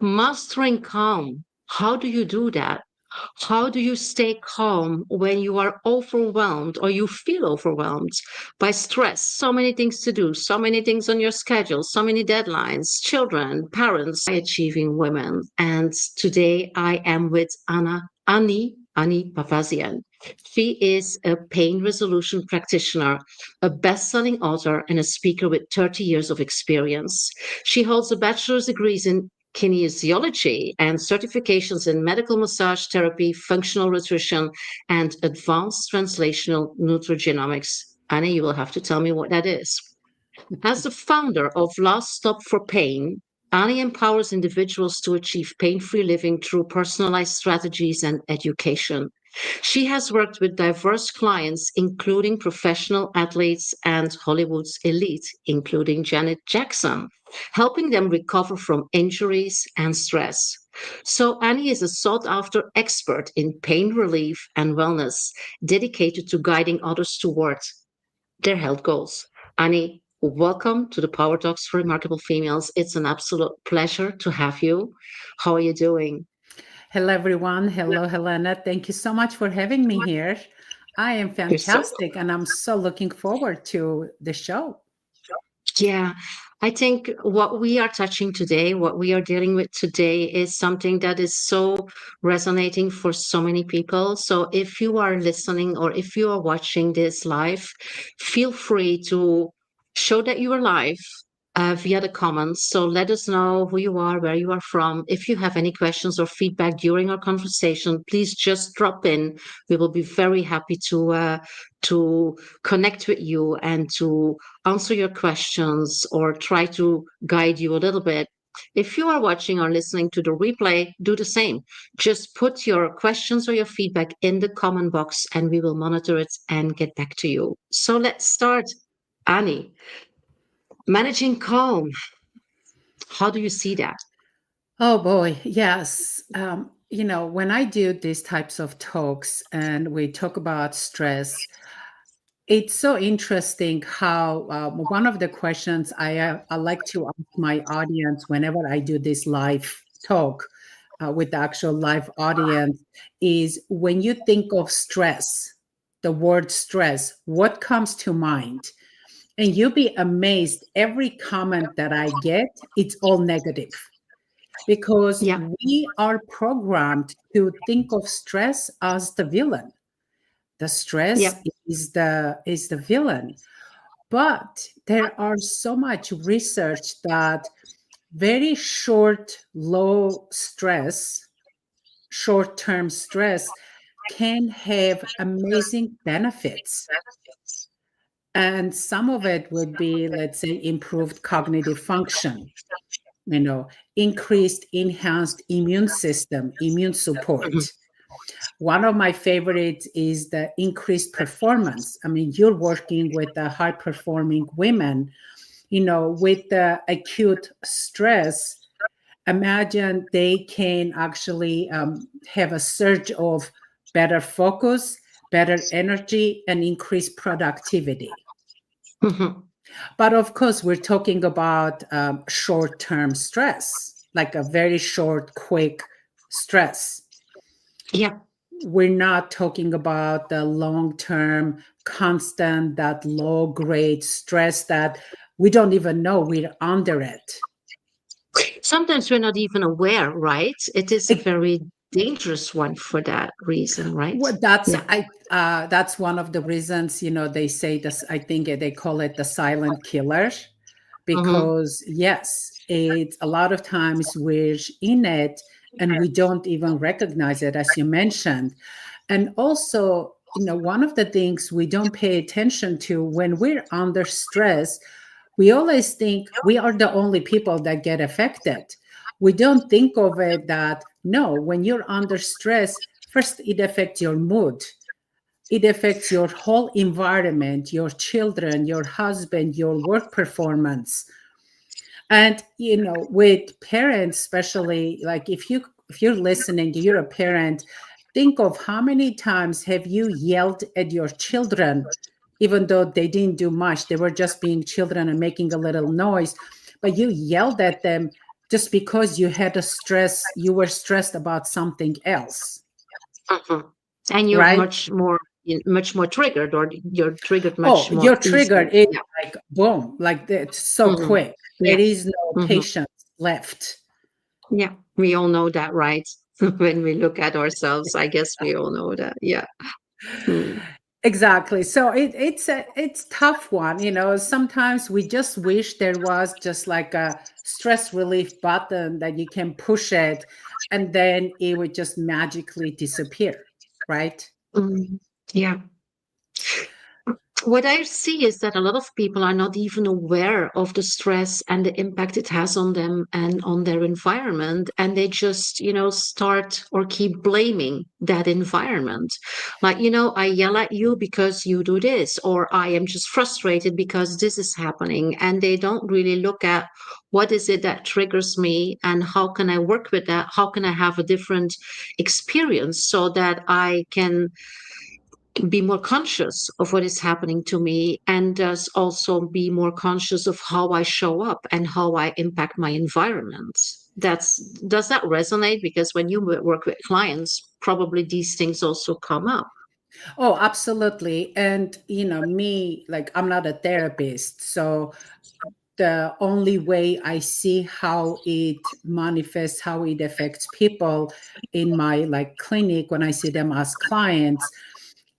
Mastering calm. How do you do that? How do you stay calm when you are overwhelmed or you feel overwhelmed by stress? So many things to do, so many things on your schedule, so many deadlines, children, parents, achieving women. And today I am with Ani Papazyan. She is a pain resolution practitioner, a best-selling author, and a speaker with 30 years of experience. She holds a bachelor's degree in kinesiology and certifications in medical massage therapy, functional nutrition, and advanced translational nutrigenomics. Annie, you will have to tell me what that is. As the founder of Last Stop for Pain, Annie empowers individuals to achieve pain free living through personalized strategies and education. She has worked with diverse clients, including professional athletes and Hollywood's elite, including Janet Jackson, helping them recover from injuries and stress. So, Annie is a sought after expert in pain relief and wellness, dedicated to guiding others towards their health goals. Annie, welcome to the Power Talks for Remarkable Females. It's an absolute pleasure to have you. How are you doing? Hello, everyone. Hello, Helena. Thank you so much for having me here. I am You're so fantastic, and I'm so looking forward to the show. Yeah, I think what we are touching today, what we are dealing with today, is something that is so resonating for so many people. So if you are listening or if you are watching this live, feel free to show that you are live. Via the comments. So let us know who you are, where you are from. If you have any questions or feedback during our conversation, please just drop in. We will be very happy to connect with you and to answer your questions or try to guide you a little bit. If you are watching or listening to the replay, do the same. Just put your questions or your feedback in the comment box and we will monitor it and get back to you. So let's start. Annie, managing calm. How do you see that? Oh boy, yes. When I do these types of talks and we talk about stress, it's so interesting how one of the questions I like to ask my audience whenever I do this live talk with the actual live audience is when you think of stress, the word stress, what comes to mind? And you'll be amazed every comment that I get, it's all negative because Yeah. we are programmed to think of stress as the villain. The Yeah. stress is the villain. But there are so much research that very short, low stress, short-term stress can have amazing benefits. And some of it would be, let's say, improved cognitive function, increased, enhanced immune system, immune support. Mhm. One of my favorites is the increased performance. I mean, you're working with the high performing women, with the acute stress. Imagine they can actually have a surge of better focus, better energy, and increased productivity. Mhm. But of course, we're talking about short term stress, like a very short, quick stress. Yeah. We're not talking about the long term, constant, that low grade stress that we don't even know we're under it. Sometimes we're not even aware, right? It is a It- very dangerous one for that reason, right? Well, that's Yeah. I that's one of the reasons, they say this. I think they call it the silent killer, Hmm. because yes, it's a lot of times we're in it and we don't even recognize it, as you mentioned. And also, one of the things we don't pay attention to when we're under stress, we always think we are the only people that get affected. We don't think of it that no, when you're under stress, first it affects your mood, it affects your whole environment, your children, your husband, your work performance. And with parents, especially, like if you're listening, you're a parent, think of how many times have you yelled at your children, even though they didn't do much, they were just being children and making a little noise, but you yelled at them just because you had a stress, you were stressed about something else, Mhm. And you're right? much more triggered, or you're triggered Oh, much more your trigger easily. is Yeah. like boom, like that, so Hmm. quick. Yeah. There is no Hmm. patience left. Yeah. We all know that, right? When we look at ourselves, I guess we all know that. Yeah. Mm. Exactly. So it's tough one. Sometimes we just wish there was just like a stress relief button that you can push it, and then it would just magically disappear, right? Mm. Yeah. What I see is that a lot of people are not even aware of the stress and the impact it has on them and on their environment. And they just, start or keep blaming that environment. Like, I yell at you because you do this, or I am just frustrated because this is happening. And they don't really look at what is it that triggers me and how can I work with that? How can I have a different experience so that I can be more conscious of what is happening to me, and thus also be more conscious of how I show up and how I impact my environment. Does that resonate? Because when you work with clients, probably these things also come up. Oh, absolutely. And me, like, I'm not a therapist, so the only way I see how it manifests, how it affects people in my like clinic when I see them as clients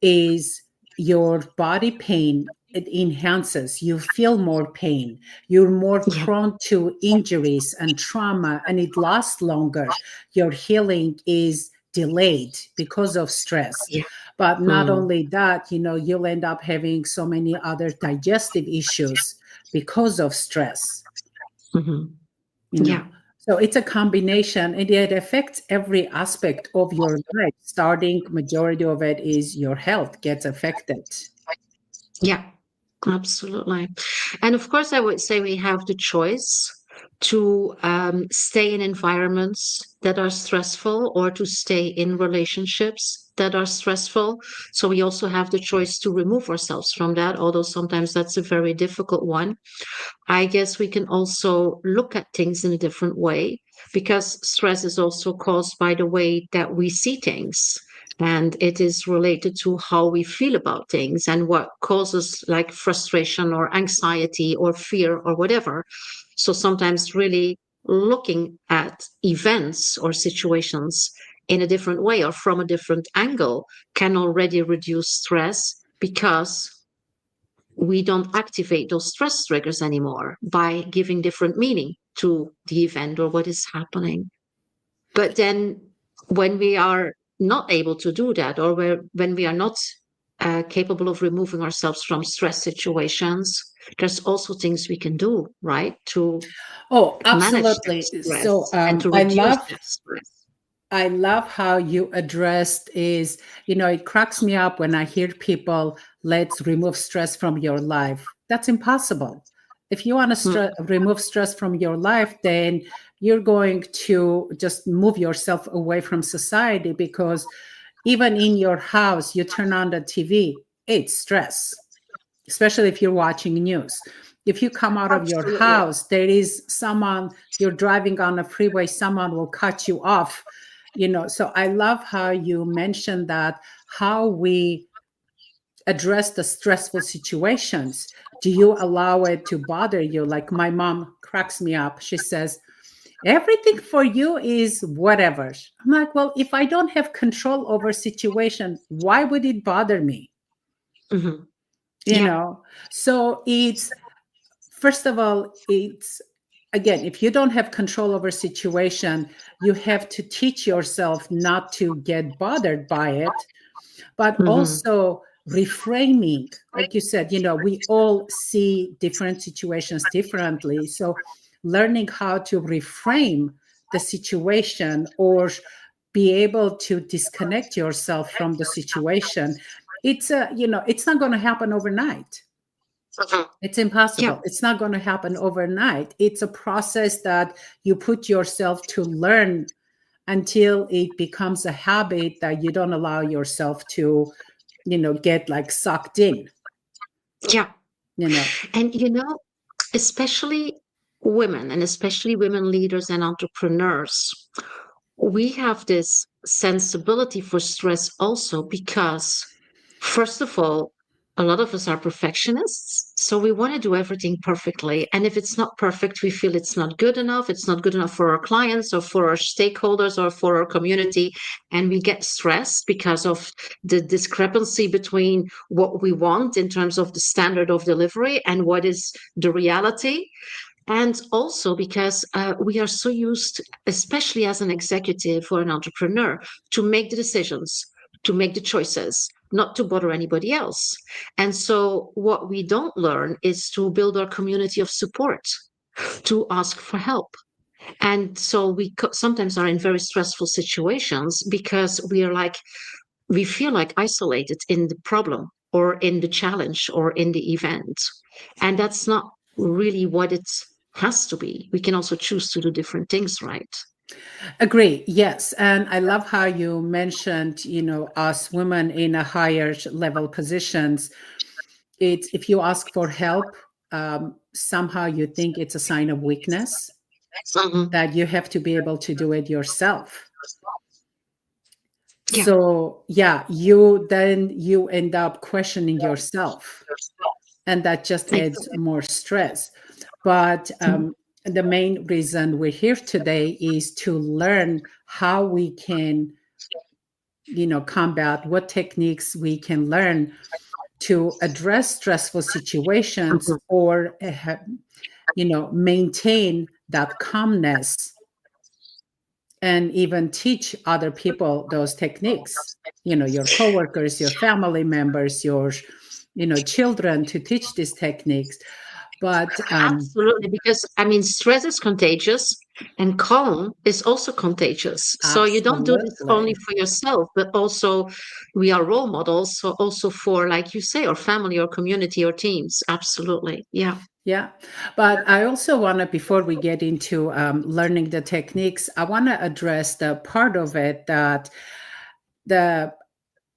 is your body pain. It enhances, you feel more pain, you're more Yeah. prone to injuries and trauma, and it lasts longer. Your healing is delayed because of stress. Yeah. But not Mm. only that, you'll end up having so many other digestive issues because of stress, Hmm. you know. Yeah. So it's a combination, and it affects every aspect of your life. Starting majority of it is your health gets affected. Yeah. Absolutely. And of course, I would say we have the choice to stay in environments that are stressful, or to stay in relationships that are stressful. So we also have the choice to remove ourselves from that, although sometimes that's a very difficult one. I guess we can also look at things in a different way, because stress is also caused by the way that we see things. And it is related to how we feel about things and what causes like frustration or anxiety or fear or whatever. So sometimes really looking at events or situations in a different way or from a different angle can already reduce stress, because we don't activate those stress triggers anymore by giving different meaning to the event or what is happening. But then when we are not able to do that, or when we are not capable of removing ourselves from stress situations, there's also things we can do, right, to Oh, manage that absolutely. So stress and to I reduce love that stress. how you addressed is, it cracks me up when I hear people, let's remove stress from your life. That's impossible. If you want to Mm. remove stress from your life, then you're going to just move yourself away from society, because even in your house, you turn on the TV, it's stress, especially if you're watching news. If you come out of your Absolutely. house, there is someone, you're driving on a freeway, someone will cut you off. So I love how you mentioned that, how we address the stressful situations. Do you allow it to bother you? Like my mom cracks me up. She says, everything for you is whatever. I'm like, well, if I don't have control over situation, why would it bother me? Hmm. you Yeah. know so it's, first of all, it's, again, if you don't have control over situation, you have to teach yourself not to get bothered by it, but Hmm. also reframing. Like you said, we all see different situations differently, so learning how to reframe the situation, or be able to disconnect yourself from the situation, it's not going to happen overnight. Hmm. It's Yeah. impossible. It's not going to happen overnight. It's a process that you put yourself to learn until it becomes a habit that you don't allow yourself to, get like sucked in, Yeah. you know. And especially women, and especially women leaders and entrepreneurs, we have this sensibility for stress also because, first of all, a lot of us are perfectionists. So we want to do everything perfectly. And if it's not perfect, we feel it's not good enough. It's not good enough for our clients or for our stakeholders or for our community. And we get stressed because of the discrepancy between what we want in terms of the standard of delivery and what is the reality. And also because we are so used, especially as an executive or an entrepreneur, to make the decisions, to make the choices, not to bother anybody else. And so, what we don't learn is to build our community of support, to ask for help. And so, we sometimes are in very stressful situations because we are like, we feel like isolated in the problem or in the challenge or in the event. And that's not really what it has to be. We can also choose to do different things, right? Agree. Yes. And I love how you mentioned, us women in a higher level positions. It's if you ask for help, somehow you think it's a sign of weakness, Mhm. that you have to be able to do it yourself. Yeah. So yeah, you end up questioning yourself, and that just adds more stress. But the main reason we're here today is to learn how we can, combat, what techniques we can learn to address stressful situations, Mhm. or maintain that calmness, and even teach other people those techniques, your coworkers, your family members, your children, to teach these techniques. But Absolutely, because I mean, stress is contagious and calm is also contagious. So you don't do this only absolutely. for yourself, but also we are role models. So also for, like you say, our family or community or teams. Absolutely. Yeah. Yeah, but I also want to, before we get into learning the techniques, I want to address the part of it that the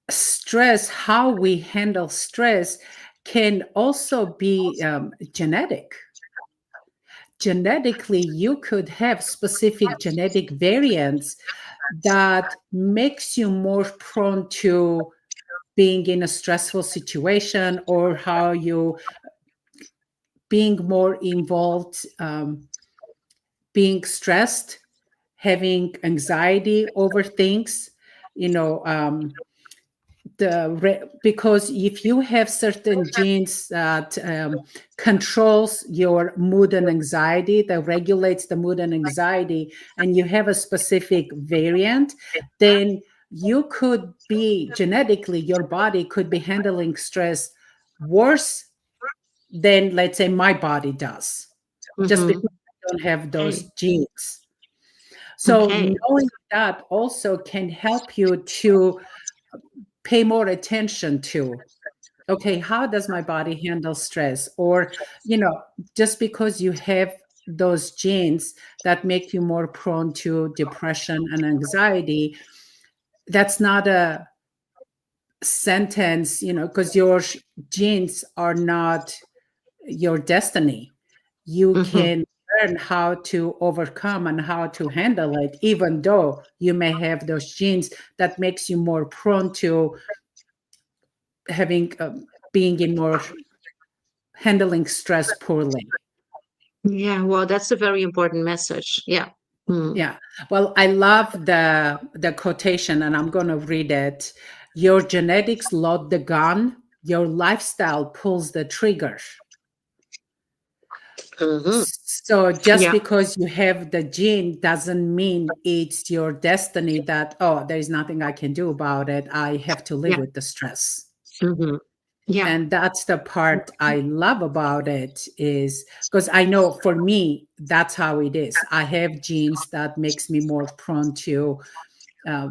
stress, how we handle stress, can also be genetic. Genetically, you could have specific genetic variants that makes you more prone to being in a stressful situation, or how you being more involved, being stressed, having anxiety over things, you know because if you have certain genes that controls your mood and anxiety, that regulates the mood and anxiety, and you have a specific variant, then you could be genetically, your body could be handling stress worse than, let's say, my body does, just Hmm. because I don't have those Okay. genes. So Okay. knowing that also can help you to pay more attention to, okay, how does my body handle stress? Or, just because you have those genes that make you more prone to depression and anxiety, that's not a sentence, because your genes are not your destiny. You Hmm. can learn how to overcome and how to handle it, even though you may have those genes that makes you more prone to having being in more handling stress poorly. Yeah. Well, that's a very important message. Yeah. Mm. Yeah. Well, I love the quotation, and I'm going to read it. Your genetics load the gun, your lifestyle pulls the trigger. Hmm. So just Yeah. because you have the gene doesn't mean it's your destiny, that, oh, there's nothing I can do about it, I have to live Yeah. with the stress. Hmm. Yeah. And that's the part I love about it, is because I know for me that's how it is. I have genes that makes me more prone to uh,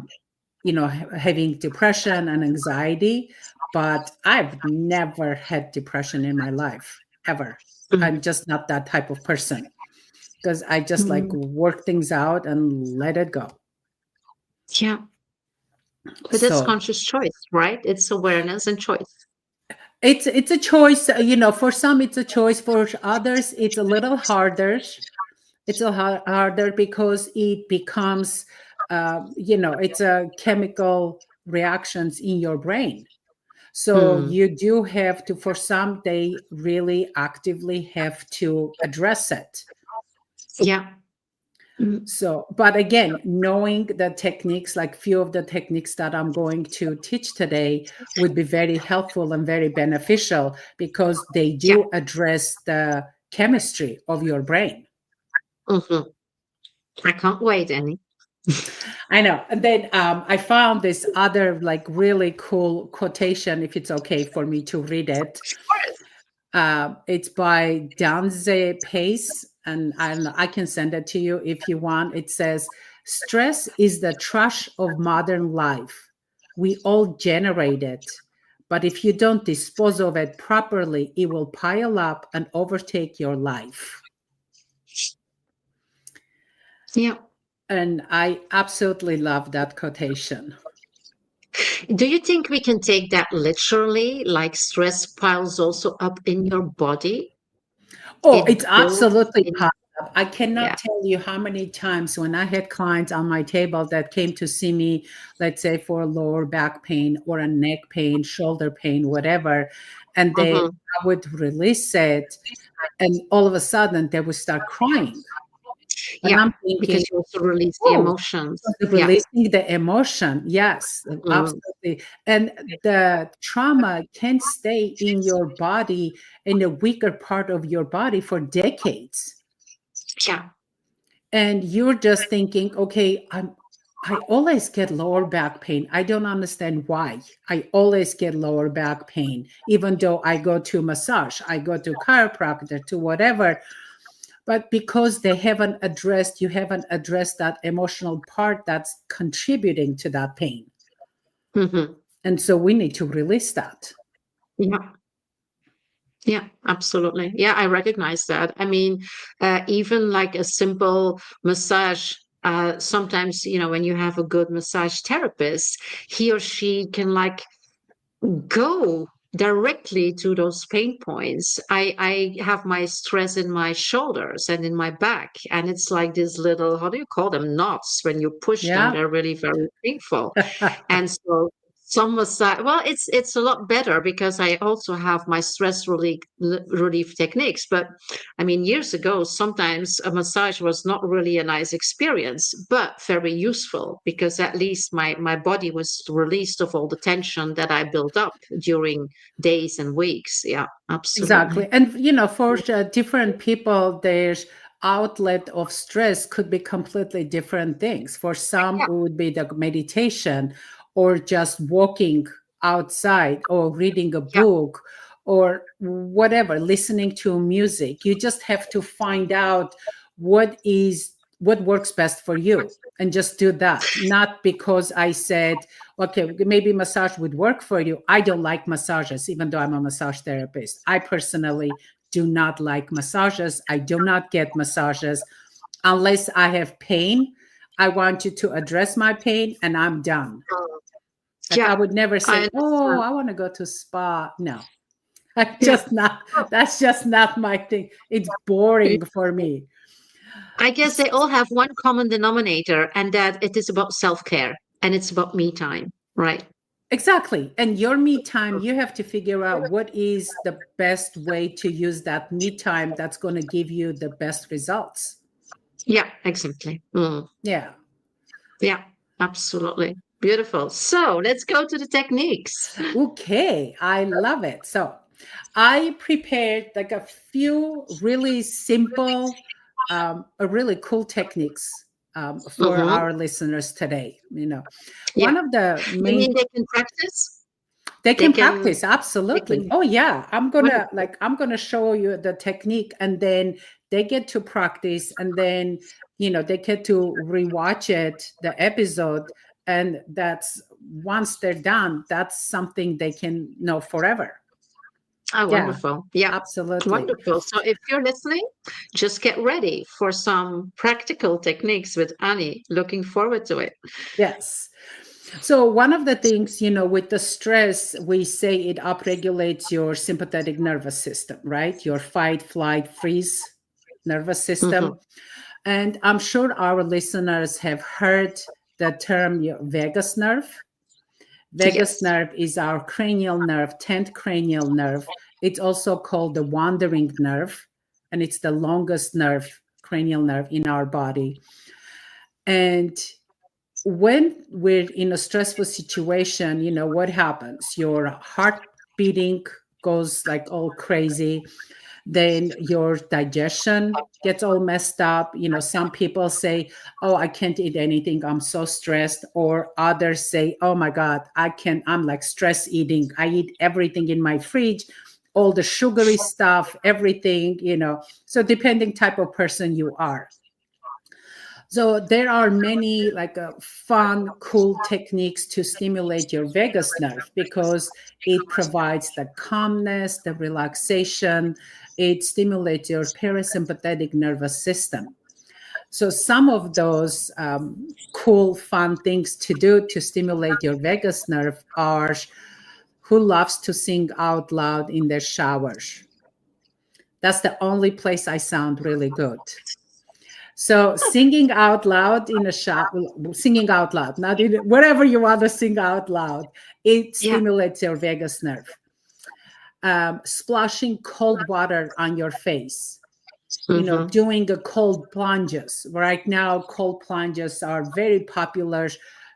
having depression and anxiety, but I've never had depression in my life, ever. Mm. I'm just not that type of person, because I just like Mm. work things out and let it go. Yeah. But that's So conscious choice, right? It's awareness and choice. It's a choice, for some it's a choice, for others it's a little harder. It's a harder because it becomes, it's a chemical reactions in your brain. So Mm, you do have to, for some, they really actively have to address it. yeah. Mm, So, but again, knowing the techniques, like few of the techniques that I'm going to teach today, would be very helpful and very beneficial because they yeah. do address the chemistry of your brain. Hmm. I can't wait, Annie. I know. And then I found this other like really cool quotation, if it's okay for me to read it. It's by Danze Pace, and I can send it to you if you want. It says, "Stress is the trash of modern life. We all generate it, but if you don't dispose of it properly, it will pile up and overtake your life." Yeah. And I absolutely love that quotation. Do you think we can take that literally? Like stress piles also up in your body? Oh, It it's builds absolutely in, piled up. I yeah. cannot tell you how many times when I had clients on my table that came to see me, let's say for lower back pain or a neck pain, shoulder pain, whatever, and Hmm. I would release it, and all of a sudden they would start crying. And Yeah. I'm thinking, Because you also release the oh, emotions. Yeah. releasing the emotion. Yes, Mm, absolutely. And the trauma can stay in your body, in the weaker part of your body for decades. yeah. And you're just thinking, okay, I always get lower back pain. I don't understand why. I always get lower back pain, even though I go to massage, I go to chiropractor, to whatever. But because you haven't addressed that emotional part that's contributing to that pain. Hmm. And so we need to release that. Yeah. Yeah, absolutely. Yeah, I recognize that. I mean, even like a simple massage, sometimes, when you have a good massage therapist, he or she can like go directly to those pain points. I have my stress in my shoulders and in my back, and it's like this little, how do you call them, knots. When you push them, Yeah. they're really very painful. And so some massage, well, it's a lot better because I also have my stress relief techniques. But I mean, years ago, sometimes a massage was not really a nice experience, but very useful because at least my body was released of all the tension that I built up during days and weeks. Yeah, Exactly. absolutely. And, for different people, their outlet of stress could be completely different things. For some, Yeah, it would be the meditation or just walking outside or reading a yeah. book or whatever, listening to music. You just have to find out what works best for you and just do that. Not because I said, okay, maybe massage would work for you. I don't like massages, even though I'm a massage therapist. I personally do not like massages. I do not get massages unless I have pain. I want you to address my pain and I'm done. Mm, Like I yeah, would never I say, oh, understand. I want to go to spa. No, I Yeah. just not, that's just not my thing. It's boring for me. I guess they all have one common denominator, and that it is about self care and it's about me time, right? Exactly. And your me time, you have to figure out what is the best way to use that me time that's going to give you the best results. Yeah, exactly. Mm, Yeah. yeah, absolutely. Beautiful. So let's go to the techniques. Okay. I love it. So I prepared like a few really simple, really cool techniques for Hmm. our listeners today. Yeah. One of the You main mean they can practice? they They can can, practice, they absolutely. can, Oh yeah, wonderful. I'm gonna show you the technique, and then they get to practice, and then they get to rewatch it, the episode, and that's once they're done, that's something they can know forever. Oh, Yeah, wonderful. Yeah, absolutely. wonderful. So if you're listening, just get ready for some practical techniques with Annie. Looking forward to it. Yes. So one of the things, with the stress, we say it upregulates your sympathetic nervous system, right? Your fight, flight, freeze nervous Hmm. system. And I'm sure our listeners have heard the term vagus nerve. Vagus Yes. nerve is our cranial nerve, 10th cranial nerve. It's also called the wandering nerve, and it's the longest nerve, cranial nerve in our body. And when we're in a stressful situation, what happens? Your heart beating goes like all crazy. Then your digestion gets all messed up. Some people say, "Oh, I can't eat anything. I'm so stressed." Or others say, "Oh my God, I'm like stress eating. I eat everything in my fridge, all the sugary stuff, everything." So depending type of person you are. So there are many like fun, cool techniques to stimulate your vagus nerve because it provides the calmness, the relaxation. It stimulates your parasympathetic nervous system. So some of those cool, fun things to do to stimulate your vagus nerve are who loves to sing out loud in their showers. That's the only place I sound really good. So singing out loud in a shop, singing out loud, not in whatever you want to sing out loud, it Yeah. stimulates your vagus nerve. Splashing cold water on your face, Hmm. doing a cold plunges. Right now, cold plunges are very popular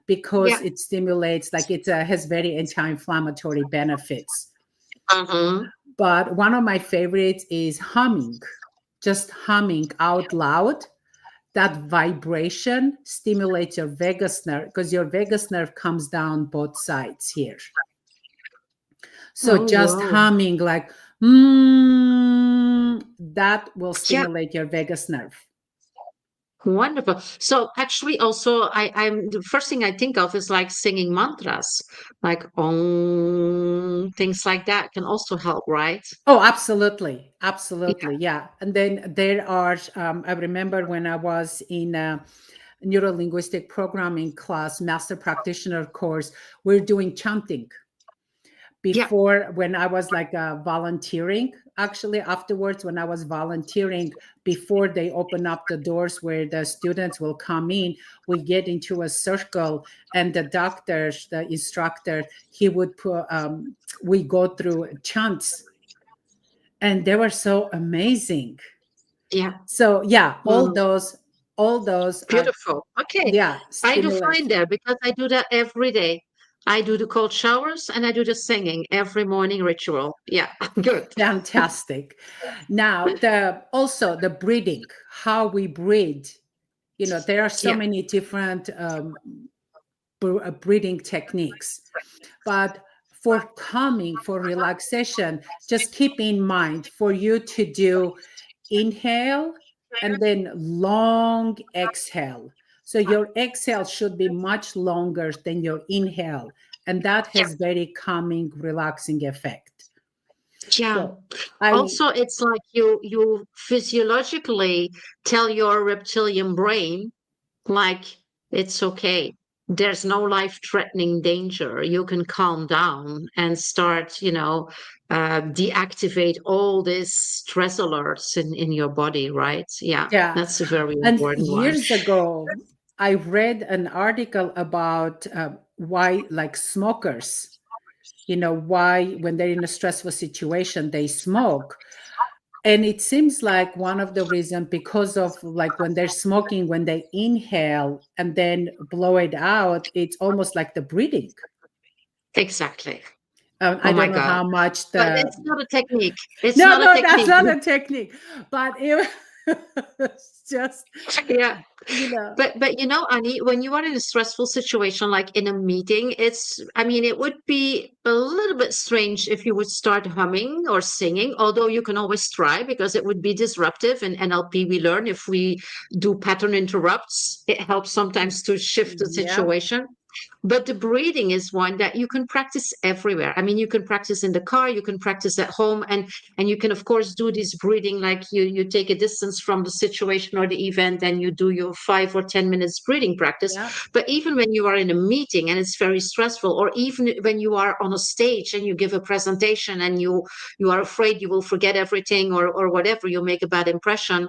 because Yeah. it stimulates, like it has very anti-inflammatory benefits. Hmm. But one of my favorites is humming, just humming out loud. That vibration stimulates your vagus nerve because your vagus nerve comes down both sides here. So Oh, just wow. humming like that will Yeah. stimulate your vagus nerve. Wonderful. So actually, also, I'm the first thing I think of is like singing mantras, like things like that can also help, right? Oh, absolutely, Yeah. absolutely, yeah. And then there are. I remember when I was in a neurolinguistic programming class, master practitioner course, we're doing chanting Yeah. before when I was like volunteering. Actually, afterwards, when I was volunteering, before they open up the doors where the students will come in, we get into a circle, and the doctor, the instructor, he would put. We go through chants, and they were so amazing. Yeah. So yeah, all Mm, those, are beautiful. Okay. yeah I do stimulate. find that because I do that every day. I do the cold showers and I do the singing every morning ritual. Yeah. Good. Fantastic. Now, the breathing, how we breathe. There are so Yeah. many different breathing techniques, but for calming, for relaxation, just keep in mind for you to do inhale and then long exhale. So your exhale should be much longer than your inhale, and that Yeah. has very calming, relaxing effect. Yeah. So I Also, it's like you physiologically tell your reptilian brain like it's okay. There's no life-threatening danger. You can calm down and start, deactivate all these stress alerts in your body, right? Yeah, Yeah. that's a very And important one. years ago, I read an article about why, like smokers, why when they're in a stressful situation, they smoke. And it seems like one of the reasons because of like when they're smoking, when they inhale and then blow it out, it's almost like the breathing. Exactly. I Oh my don't know God. how much But the it's not a technique. It's no, not a no, that's technique. not a technique, but it's just, Yeah. you know, But Ani, when you are in a stressful situation, like in a meeting, it would be a little bit strange if you would start humming or singing, although you can always try because it would be disruptive. In NLP, we learn if we do pattern interrupts, it helps sometimes to shift the yep. situation. But the breathing is one that you can practice everywhere. I mean, you can practice in the car, you can practice at home, and you can of course do this breathing like you take a distance from the situation or the event and you do your 5 or 10 minutes breathing practice. Yeah. But even when you are in a meeting and it's very stressful, or even when you are on a stage and you give a presentation and you are afraid you will forget everything or whatever, you make a bad impression,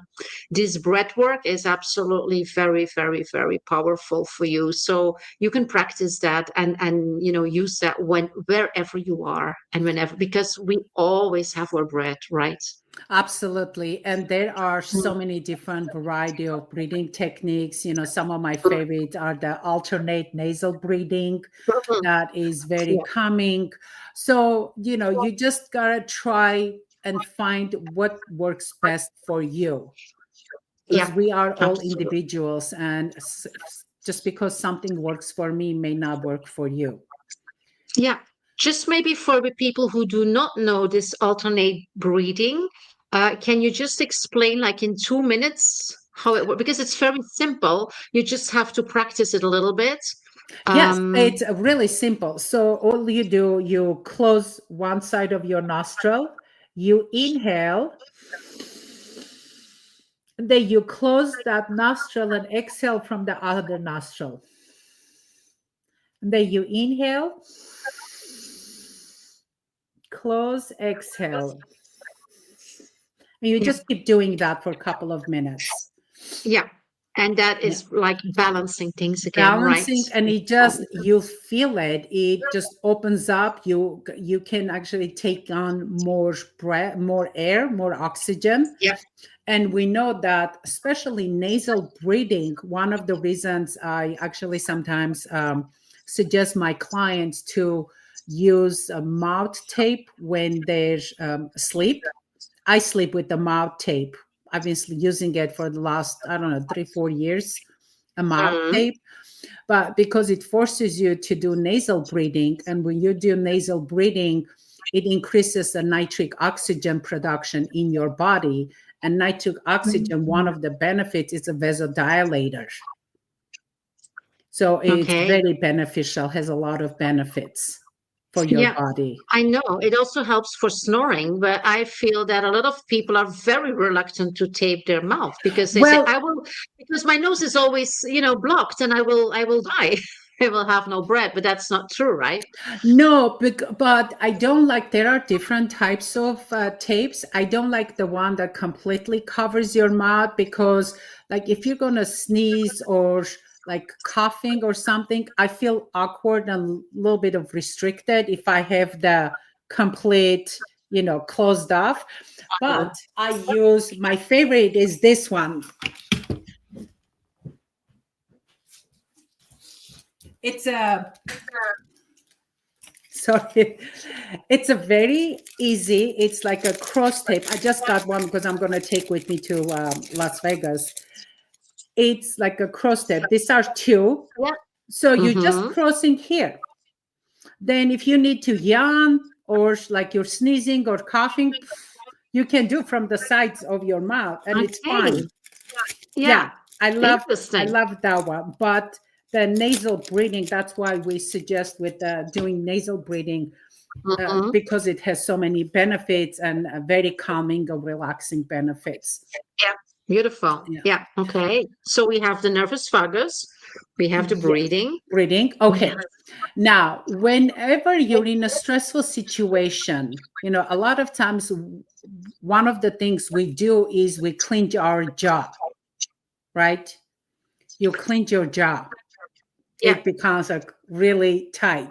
this breath work is absolutely very, very, very powerful for you. So you can practice that and use that wherever you are and whenever, because we always have our breath, right? Absolutely. And there are so many different variety of breathing techniques. Some of my favorites are the alternate nasal breathing. Mhm. That is very Yeah, calming. So, you just gotta try and find what works best for you, because yeah, we are all absolutely. individuals, and just because something works for me may not work for you. Yeah, just maybe for the people who do not know this alternate breathing, can you just explain, like in 2 minutes, how it works? Because it's very simple. You just have to practice it a little bit. Yes, Um, it's really simple. So all you do, you close one side of your nostril, you inhale, and then you close that nostril and exhale from the other nostril. And then you inhale, close, exhale. And you yeah, just keep doing that for a couple of minutes. yeah. And that Yeah. is like balancing things again, right? Balancing, and it just, you feel it just opens up. You can actually take on more breath, more air, more oxygen. Yeah. And we know that especially nasal breathing, one of the reasons I actually sometimes suggest my clients to use a mouth tape when they sleep. I sleep with the mouth tape. I've been using it for the last, I don't know, 3, 4 years, a mouth Mhm. tape. But because it forces you to do nasal breathing, and when you do nasal breathing, it increases the nitric oxygen production in your body. And nitric oxygen, one of the benefits is a vasodilator. So it's Okay. very beneficial, has a lot of benefits for your Yeah, body. I know. It also helps for snoring, but I feel that a lot of people are very reluctant to tape their mouth because they say, Well, I will, because my nose is always, blocked and I will die. I will have no breath, but that's not true, right? no, but I don't like, there are different types of tapes. I don't like the one that completely covers your mouth, because like if you're going to sneeze or like coughing or something, I feel awkward and a little bit of restricted if I have the complete, closed off. But I use, my favorite is this one. It's a, sorry, it's a very easy, it's like a cross tape. I just got one because I'm going to take with me to Las Vegas. It's like a cross tape. These are two. Yeah. So you're just Mm-hmm. crossing here. Then if you need to yawn or like you're sneezing or coughing, you can do from the sides of your mouth and it's Okay. fine. Yeah, Yeah. I Interesting. love that one. But the nasal breathing, that's why we suggest with doing nasal breathing, Mm-hmm. because it has so many benefits and very calming or relaxing benefits. Yeah. Beautiful. Yeah. Yeah. Okay. So we have the nervous vagus, we have the Yeah. breathing. Breathing. Okay. Now, whenever you're in a stressful situation, a lot of times one of the things we do is we clench our jaw, right? You clench your jaw. Yeah. It becomes really tight.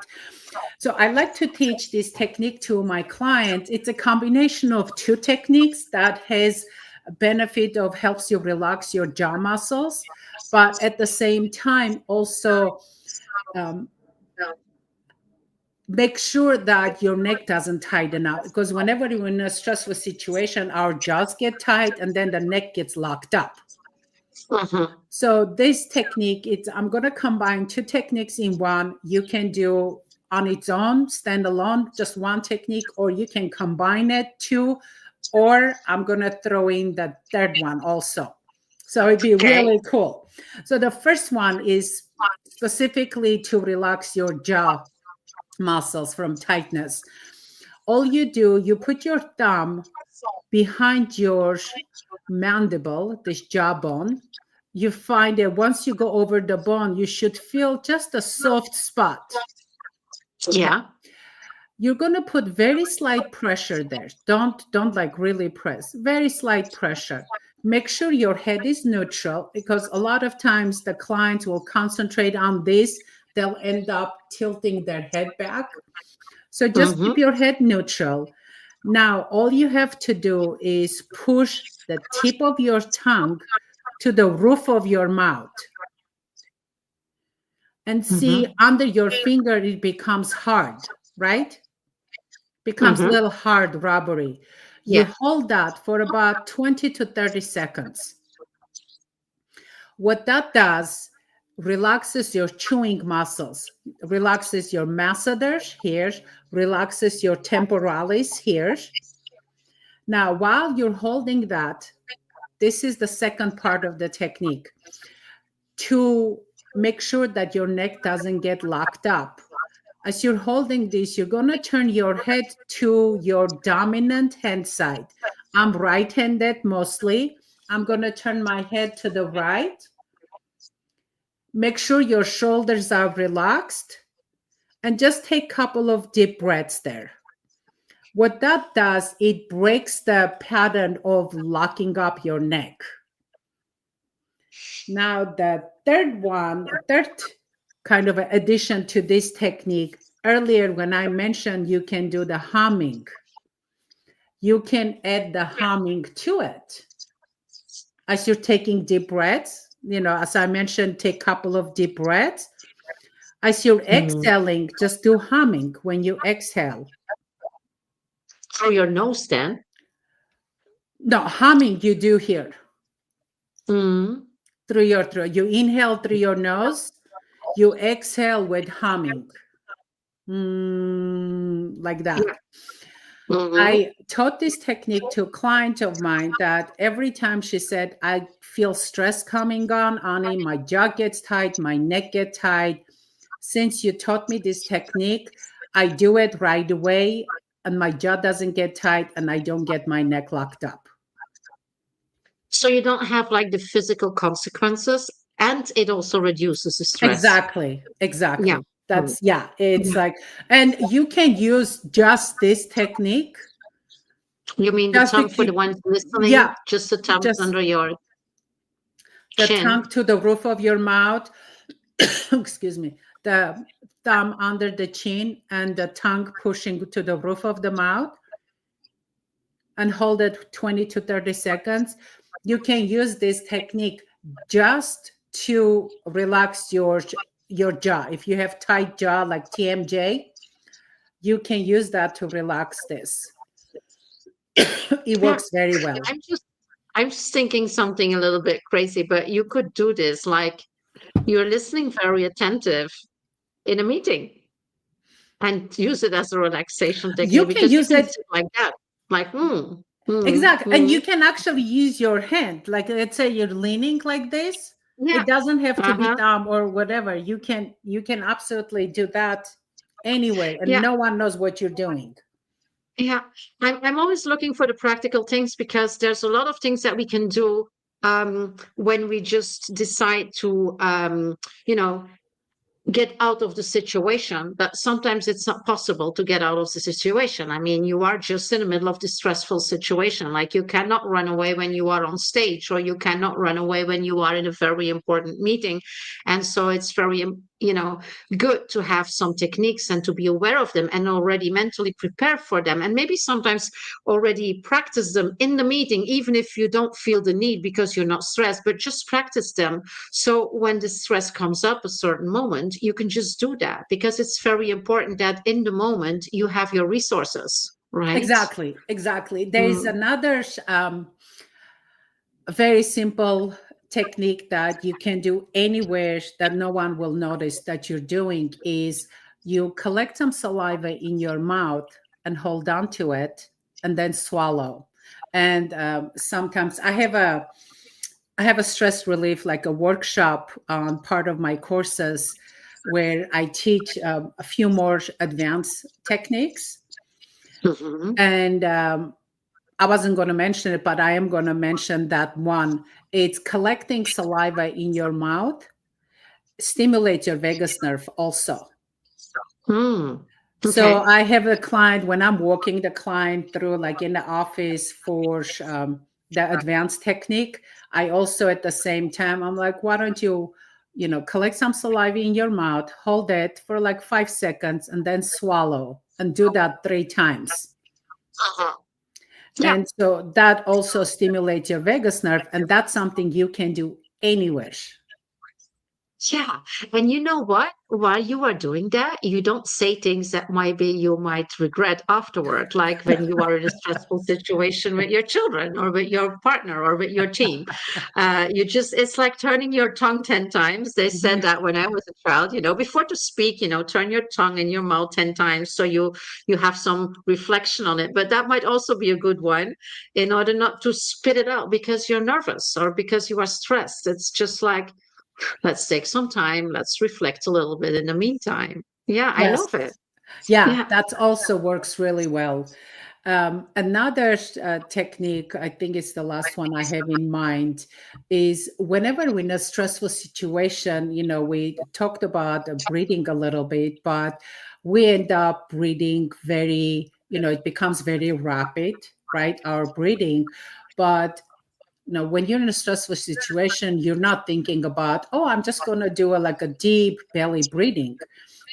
So I like to teach this technique to my clients. It's a combination of two techniques that has a benefit of helps you relax your jaw muscles, but at the same time also um, make sure that your neck doesn't tighten out, because whenever you're in a stressful situation, our jaws get tight and then the neck gets locked up. Mm-hmm. So this technique, I'm going to combine two techniques in one. You can do on its own, stand alone, just one technique, or you can combine it two, or I'm going to throw in the third one also. So it'd be Okay. really cool. So the first one is specifically to relax your jaw muscles from tightness. All you do, you put your thumb behind your mandible, this jawbone. You find that once you go over the bone, you should feel just a soft spot. Yeah. You're going to put very slight pressure there. Don't like really press. Very slight pressure. Make sure your head is neutral, because a lot of times the clients will concentrate on this. They'll end up tilting their head back. So just keep your head neutral. Now, all you have to do is push the tip of your tongue to the roof of your mouth. And see, under your finger, it becomes hard, right? Becomes a little hard, rubbery. You hold that for about 20 to 30 seconds. What that does, relaxes your chewing muscles, relaxes your masseters here, relaxes your temporalis here. Now, while you're holding that, this is the second part of the technique. To make sure that your neck doesn't get locked up. As you're holding this, you're going to turn your head to your dominant hand side. I'm right-handed mostly. I'm going to turn my head to the right. Make sure your shoulders are relaxed, and just take a couple of deep breaths there. What that does, it breaks the pattern of locking up your neck. Now, the third kind of addition to this technique, earlier when I mentioned you can do the humming, you can add the humming to it. As you're taking deep breaths, as I mentioned, take a couple of deep breaths. As you're exhaling, just do humming when you exhale. Through your nose then? No, humming you do here. Through your throat. You inhale through your nose. You exhale with humming. Like that. I taught this technique to a client of mine that every time she said, I feel stress coming on, Ani, my jaw gets tight, my neck gets tight. Since you taught me this technique, I do it right away, and my jaw doesn't get tight, and I don't get my neck locked up. So you don't have like the physical consequences, and it also reduces the stress. Exactly. Yeah. It's like, and you can use just this technique. You mean the tongue for the ones listening? Yeah. Just the tongue under your the chin. tongue to the roof of your mouth. Excuse me. The thumb under the chin and the tongue pushing to the roof of the mouth, and hold it 20 to 30 seconds. You can use this technique just to relax your jaw. If you have tight jaw like TMJ, you can use that to relax this. It works very well. I'm just thinking something a little bit crazy, but you could do this like you're listening very attentive in a meeting and use it as a relaxation technique. You can use it like that. Like, exactly. And you can actually use your hand. Like, let's say you're leaning like this. Yeah. It doesn't have to be thumb or whatever. You can absolutely do that anywhere, and no one knows what you're doing. Yeah, I'm always looking for the practical things, because there's a lot of things that we can do when we just decide to, get out of the situation, but sometimes it's not possible to get out of the situation. I mean, you are just in the middle of this stressful situation. Like, you cannot run away when you are on stage, or you cannot run away when you are in a very important meeting. And so it's very, good to have some techniques and to be aware of them and already mentally prepare for them. And maybe sometimes already practice them in the meeting, even if you don't feel the need because you're not stressed, but just practice them. So when the stress comes up a certain moment, you can just do that, because it's very important that in the moment you have your resources, right? Exactly. There is another very simple technique that you can do anywhere that no one will notice that you're doing, is you collect some saliva in your mouth and hold on to it and then swallow. And sometimes I have I have a stress relief, like a workshop on part of my courses where I teach a few more advanced techniques. Mhm. And I wasn't going to mention it, but I am going to mention that one. It's collecting saliva in your mouth, stimulates your vagus nerve also. Mm. So Okay. I have a client when I'm walking the client through, like in the office for the advanced technique. I also at the same time I'm like, why don't you collect some saliva in your mouth, hold it for like 5 seconds, and then swallow, and do that 3 times. Uh-huh. Yeah. And so that also stimulates your vagus nerve, and that's something you can do anywhere. Yeah. And you know what? While you are doing that, you don't say things that maybe you might regret afterward, like when you are in a stressful situation with your children or with your partner or with your team. It's like turning your tongue 10 times. They said that when I was a child, before to speak, turn your tongue in your mouth 10 times so you have some reflection on it. But that might also be a good one in order not to spit it out because you're nervous or because you are stressed. It's just like, let's take some time. Let's reflect a little bit in the meantime. Yeah, I Yes. love it. Yeah, Yeah. that also works really well. Another technique, I think it's the last one I have in mind, is whenever we're in a stressful situation, we talked about breathing a little bit, but we end up breathing very, it becomes very rapid, right? Our breathing. But when you're in a stressful situation, you're not thinking about, oh, I'm just going to do like a deep belly breathing.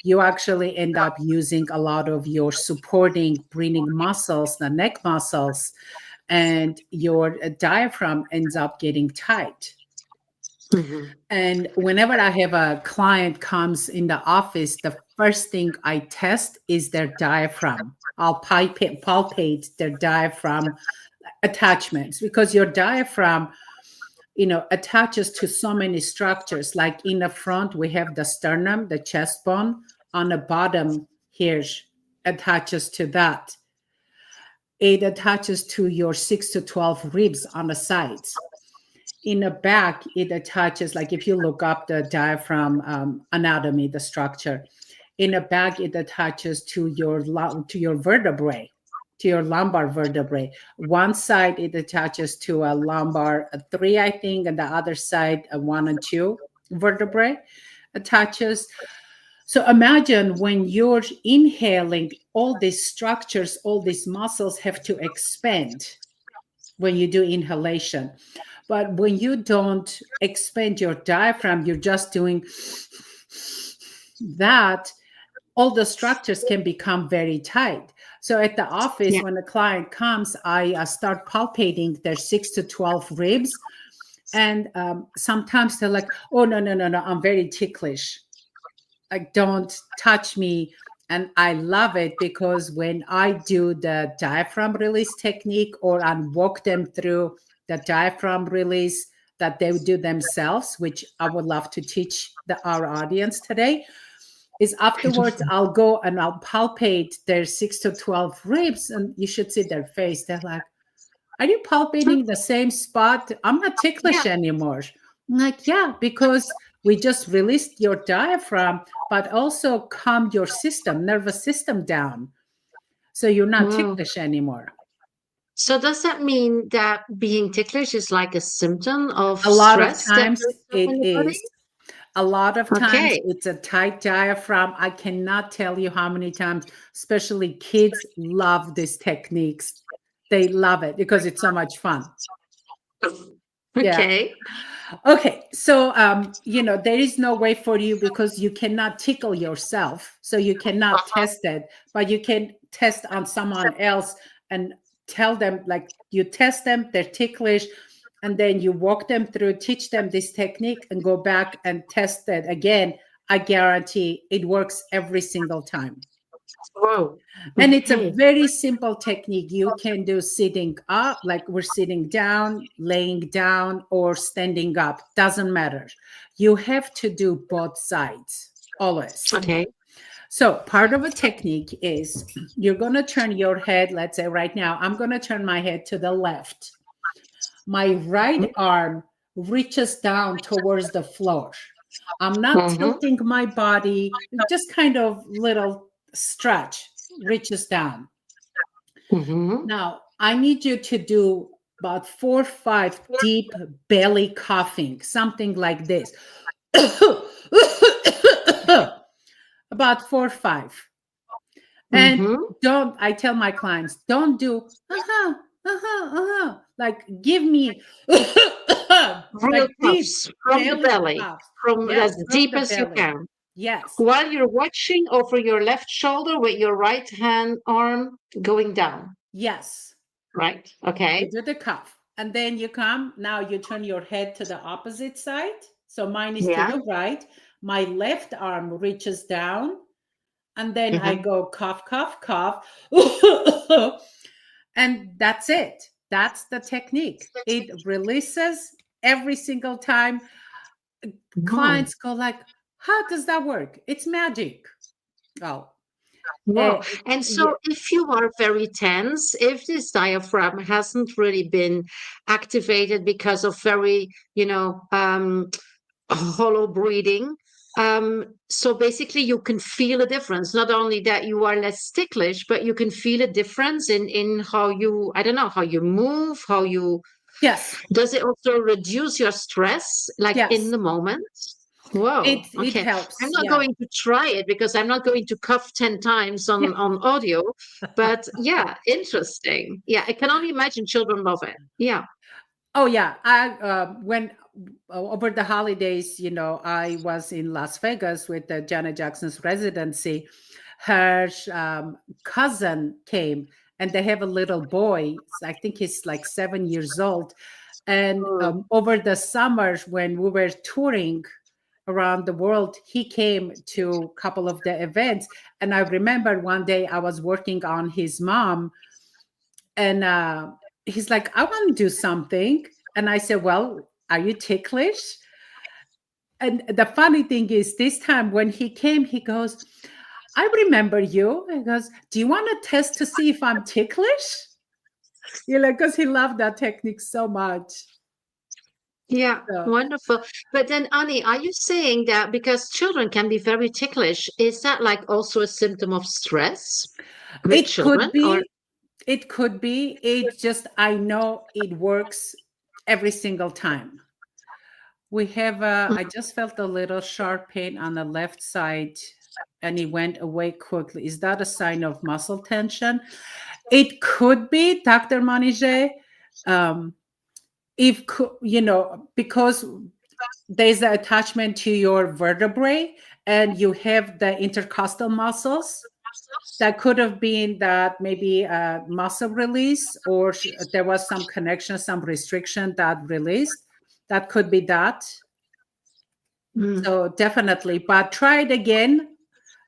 You actually end up using a lot of your supporting breathing muscles, the neck muscles, and your diaphragm ends up getting tight. Mhm. And whenever I have a client comes in the office, the first thing I test is their diaphragm. I'll palpate their diaphragm attachments, because your diaphragm attaches to so many structures. Like in the front we have the sternum, the chest bone. On the bottom here attaches to that. It attaches to your 6 to 12 ribs on the sides. In the back it attaches, like if you look up the diaphragm anatomy, the structure, in the back it attaches to your vertebrae, to your lumbar vertebrae. One side it attaches to a lumbar 3, I think, and the other side a 1 and 2 vertebrae attaches. So imagine when you're inhaling, all these structures, all these muscles have to expand when you do inhalation. But when you don't expand your diaphragm, you're just doing that, all the structures can become very tight. So at the office, Yeah. when a client comes, I start palpating their 6 to 12 ribs. And sometimes they're like, oh, no, no, no, no, I'm very ticklish. Like, don't touch me. And I love it because when I do the diaphragm release technique, or I walk them through the diaphragm release that they would do themselves, which I would love to teach our audience today, is afterwards Beautiful. I'll go and I'll palpate their 6 to 12 ribs, and you should see their face. They're like, are you palpating the same spot? I'm not Yeah. ticklish anymore. I'm like, yeah, because we just released your diaphragm, but also calmed your system, nervous system down. So you're not Wow. ticklish anymore. So does that mean that being ticklish is like a symptom of A lot of stress that times builds up in it the body? is. A lot of times Okay. it's a tight diaphragm. I cannot tell you how many times, especially kids love these techniques. They love it because it's so much fun. Yeah. Okay. Okay. So, there is no way for you because you cannot tickle yourself. So you cannot Uh-huh. test it, but you can test on someone else and tell them, like, you test them, they're ticklish, and then you walk them through, teach them this technique, and go back and test it again. I guarantee it works every single time. Wow. And it's a Okay. very simple technique. You can do sitting up, like we're sitting down, laying down, or standing up. Doesn't matter. You have to do both sides always. Okay. So, part of a technique is you're going to turn your head. Let's say right now, I'm going to turn my head to the left. My right arm reaches down towards the floor. I'm not tilting my body, just kind of little stretch, reaches down. Now, I need you to do about 4 or 5 deep belly coughing, something like this. About 4 or 5. And don't, I tell my clients, don't do, like give me Real like deep puffs from the belly, puffs. from Yes, as from deep the as you belly. can. Yes. While you're watching over your left shoulder with your right hand arm going down. Yes. Right. Okay. You do the cuff. And then you come, now you turn your head to the opposite side. So mine is to the right. My left arm reaches down. And then I go cough, cough, cough. And that's it. That's the technique. It releases every single time. Clients go like, how does that work? It's magic. Oh, Wow. And so if you are very tense, if this diaphragm hasn't really been activated because of very, hollow breathing, so basically you can feel a difference. Not only that you are less ticklish, but you can feel a difference in how you, I don't know, how you move, how you, yes. Does it also reduce your stress, like in Yes. the moment? Whoa. It helps. I'm not going to try it because I'm not going to cough 10 times on audio. But yeah, interesting. Yeah, I can only imagine children love it. Yeah. Oh yeah. I when over the holidays, I was in Las Vegas with Janet Jackson's residency. Her cousin came, and they have a little boy. I think he's like 7 years old. And over the summers when we were touring around the world, he came to a couple of the events. And I remember one day I was working on his mom, and he's like, I want to do something. And I said, well, are you ticklish? And the funny thing is, this time when he came, he goes, I remember you. He goes, do you want to test to see if I'm ticklish? Because he loved that technique so much. Yeah, wonderful. But then, Ani, are you saying that because children can be very ticklish, is that like also a symptom of stress with It children? could be. It could be. It just, I know it works every single time. We have, I just felt a little sharp pain on the left side, and it went away quickly. Is that a sign of muscle tension? It could be, Dr. Manije. If, because there's an attachment to your vertebrae and you have the intercostal muscles, that could have been that maybe a muscle release, or there was some connection, some restriction that released. That could be that. So definitely, but try it again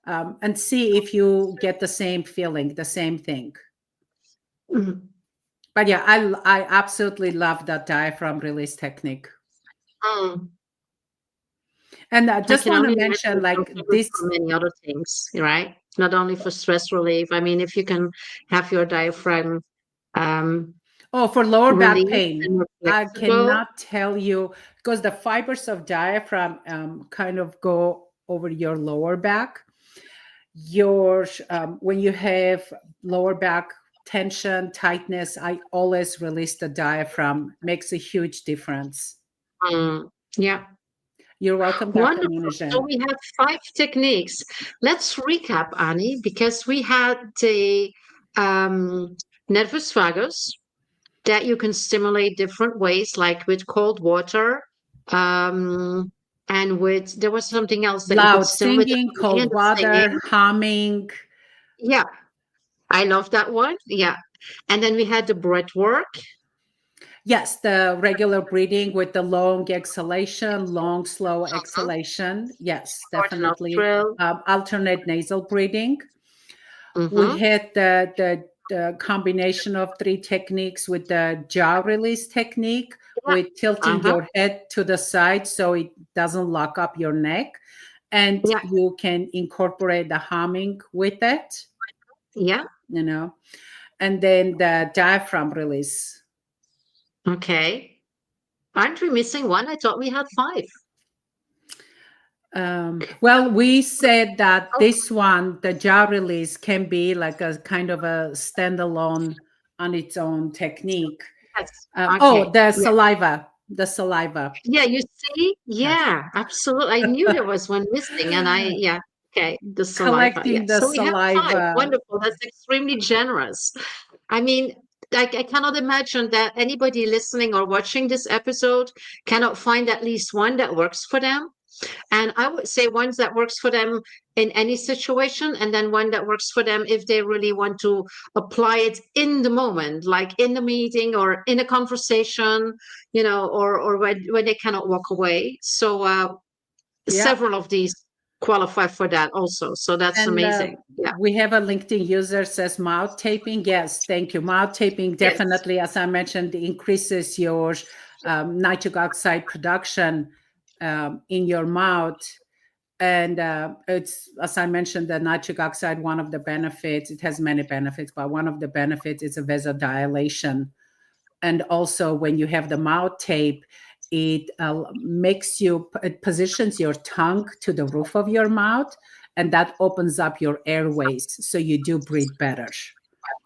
and see if you get the same feeling, the same thing. But yeah, I absolutely love that diaphragm release technique. And I just want to mention, like, this, for many other things, right? Not only for stress relief. I mean, if you can have your diaphragm for lower back released pain, and more I flexible. cannot tell you, because the fibers of diaphragm kind of go over your lower back. When you have lower back tension, tightness, I always release the diaphragm. Makes a huge difference. Yeah. You're welcome, Dr. Wonderful. Munijan. So we have 5 techniques. Let's recap, Ani, because we had the nervus vagus that you can stimulate different ways, like with cold water, and there was something else that you could Loud stimulate. singing, cold water, humming. Yeah, I love that one. Yeah. And then we had the breath work. Yes, the regular breathing with the long exhalation, long, slow exhalation. Yes, definitely. Alternate nasal breathing. We had the combination of 3 techniques with the jaw release technique, with tilting your head to the side so it doesn't lock up your neck. And you can incorporate the humming with it. Yeah. And then the diaphragm release. Okay. Aren't we missing one? I thought we had five. Well, we said that Oh, this one, the jaw release, can be like a kind of a standalone on its own technique. yes. Oh, Okay. the Yeah. saliva, the saliva. Yeah, you see? Yes. Yeah, absolutely. I knew there was one missing, and yeah, okay, the saliva. Yeah. Collecting the So we have five. saliva. Wonderful. That's extremely generous. I mean, I cannot imagine that anybody listening or watching this episode cannot find at least one that works for them. And I would say ones that works for them in any situation, and then one that works for them if they really want to apply it in the moment, like in the meeting or in a conversation, or when they cannot walk away. So Yeah. several of these qualify for that also. So that's And amazing. Yeah. we have a LinkedIn user says mouth taping. Yes, thank you. Mouth taping Yes. definitely, as I mentioned, increases your nitric oxide production in your mouth. And it's, as I mentioned, the nitric oxide, one of the benefits, it has many benefits, but one of the benefits is a vasodilation. And also when you have the mouth tape, it it positions your tongue to the roof of your mouth, and that opens up your airways, so you do breathe better.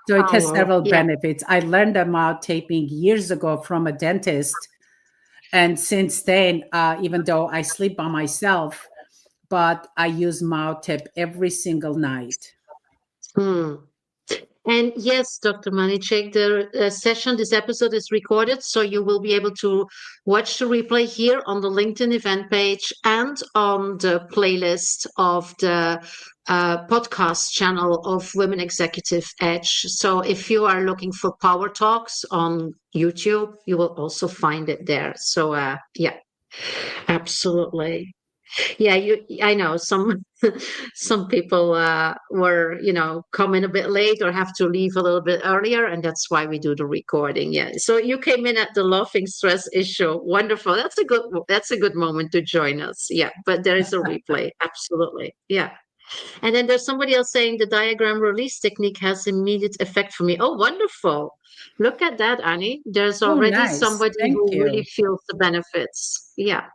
So it has Oh, several yeah. benefits. I learned about taping years ago from a dentist, and since then, even though I sleep by myself, but I use mouth tape every single night. Hmm. And yes, Dr. Manichek, the session, this episode is recorded, so you will be able to watch the replay here on the LinkedIn event page and on the playlist of the podcast channel of Women Executive Edge. So if you are looking for Power Talks on YouTube, you will also find it there. So yeah, absolutely. Yeah, I know some some people were, coming a bit late or have to leave a little bit earlier, and that's why we do the recording. Yeah. So you came in at the laughing stress issue. Wonderful. That's a good moment to join us. Yeah. But there is a replay. Absolutely. Yeah. And then there's somebody else saying the diagram release technique has immediate effect for me. Oh, wonderful. Look at that, Annie. There's Oh, already nice. somebody Thank who really you. feels the benefits. Yeah.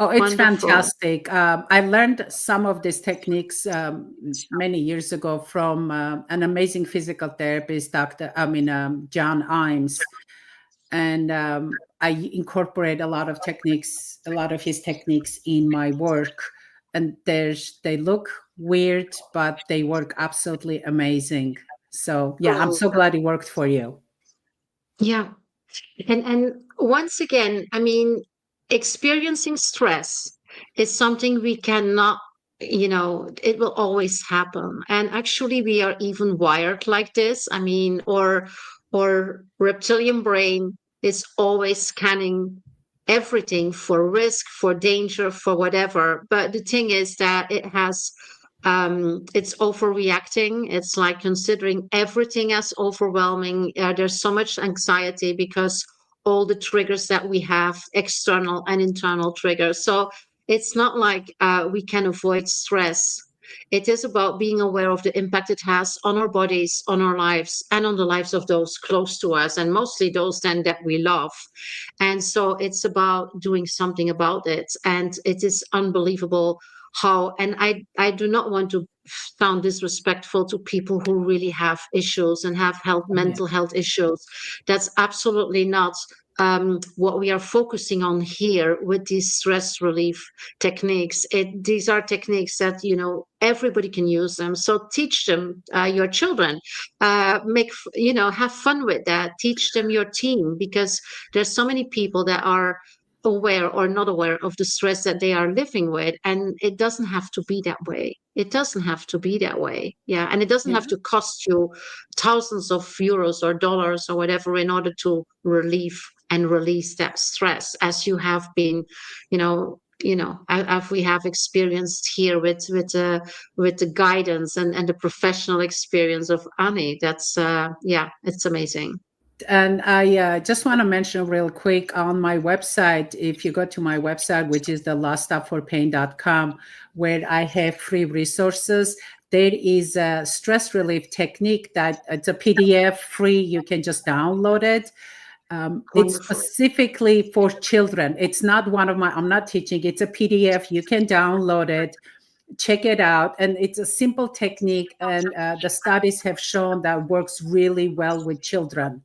Oh, it's Wonderful. fantastic. I learned some of these techniques many years ago from an amazing physical therapist, John Imes. And I incorporate a lot of techniques, a lot of his techniques in my work. And they look weird, but they work absolutely amazing. So yeah, I'm Mm. so glad it worked for you. Yeah. And once again, I mean, experiencing stress is something we cannot, it will always happen. And actually we are even wired like this. I mean, or reptilian brain is always scanning everything for risk, for danger, for whatever. But the thing is that it's overreacting. It's like considering everything as overwhelming. There's so much anxiety because all the triggers that we have, external and internal triggers. So it's not like we can avoid stress. It is about being aware of the impact it has on our bodies, on our lives, and on the lives of those close to us, and mostly those then that we love. And so it's about doing something about it. And it is unbelievable how, and I do not want to sound disrespectful to people who really have issues and have Yeah. mental health issues. That's absolutely not what we are focusing on here with these stress relief techniques. These are techniques that everybody can use them. So teach them your children. Have fun with that. Teach them your team, because there's so many people that are aware or not aware of the stress that they are living with, and it doesn't have to be that way. It doesn't have to be that way. Yeah. And it doesn't have Yeah. to cost you thousands of euros or dollars or whatever in order to relieve and release that stress, as you have been, as we have experienced here with the guidance and the professional experience of Ani. That's yeah, it's amazing. And I just want to mention real quick on my website, if you go to my website, which is the loststopforpain.com, where I have free resources, there is a stress relief technique that it's a PDF free. You can just download it. It's Wonderful. specifically for children. It's not I'm not teaching. It's a PDF. You can download it, check it out. And it's a simple technique. And the studies have shown that works really well with children.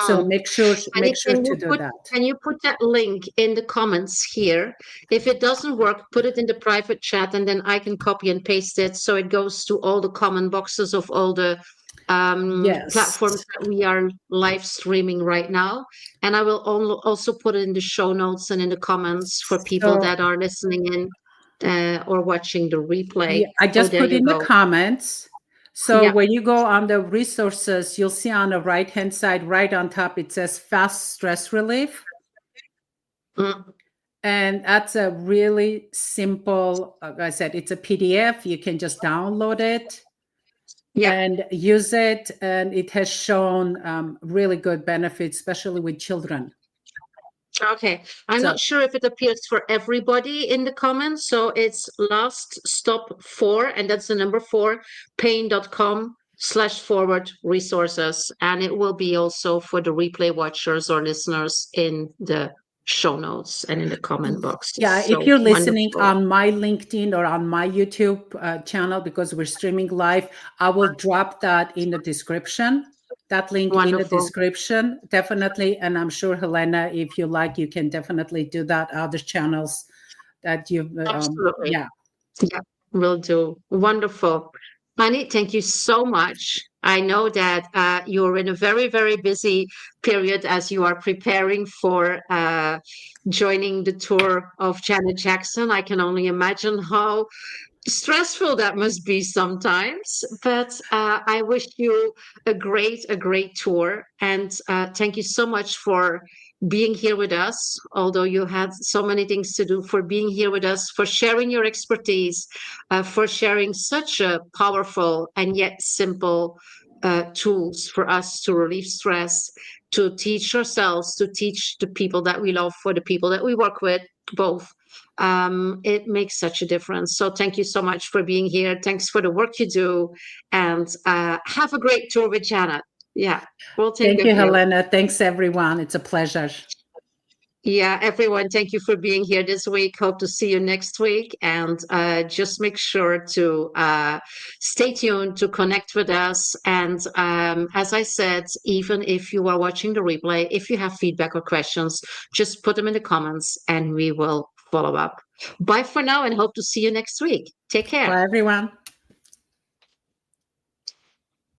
So Um, make sure Annie, to do that. can you put that link in the comments here? If it doesn't work, put it in the private chat and then I can copy and paste it so it goes to all the comment boxes of all the Yes. platforms that we are live streaming right now. And I will also put it in the show notes and in the comments for people So that are listening in or watching the replay. yeah, I Oh, just there put you in the go. comments. So Yeah. when you go on the resources, you'll see on the right-hand side, right on top, it says fast stress relief. Mm. And that's a really simple, like I said, it's a PDF. You can just download it Yeah. and use it. And it has shown really good benefits, especially with children. Okay. I'm So not sure if it appears for everybody in the comments. So it's last stop 4, and that's the number 4, pain.com/forward resources. And it will be also for the replay watchers or listeners in the show notes and in the comment boxes. yeah, if So you're listening wonderful. on my LinkedIn or on my YouTube channel, because we're streaming live, I will drop that in the description. That link in the Wonderful. description, definitely. And I'm sure, Helena, if you like, you can definitely do that. Other channels that you've, Absolutely. yeah. Yeah, will do. Wonderful. Ani, thank you so much. I know that you're in a very, very busy period as you are preparing for joining the tour of Janet Jackson. I can only imagine how stressful that must be sometimes, but I wish you a great tour, and thank you so much for being here with us, although you had so many things to do, for being here with us, for sharing your expertise, for sharing such a powerful and yet simple tools for us to relieve stress, to teach ourselves, to teach the people that we love, for the people that we work with, both. It makes such a difference. So thank you so much for being here. Thanks for the work you do, and have a great tour with Janet. Yeah, we'll think Thank of you, you. Helena. Thanks, everyone. It's a pleasure. Yeah, everyone, thank you for being here this week. Hope to see you next week. And just make sure to stay tuned, to connect with us. And as I said, even if you are watching the replay, if you have feedback or questions, just put them in the comments and we will follow up. Bye for now and hope to see you next week. Take care. Bye, everyone.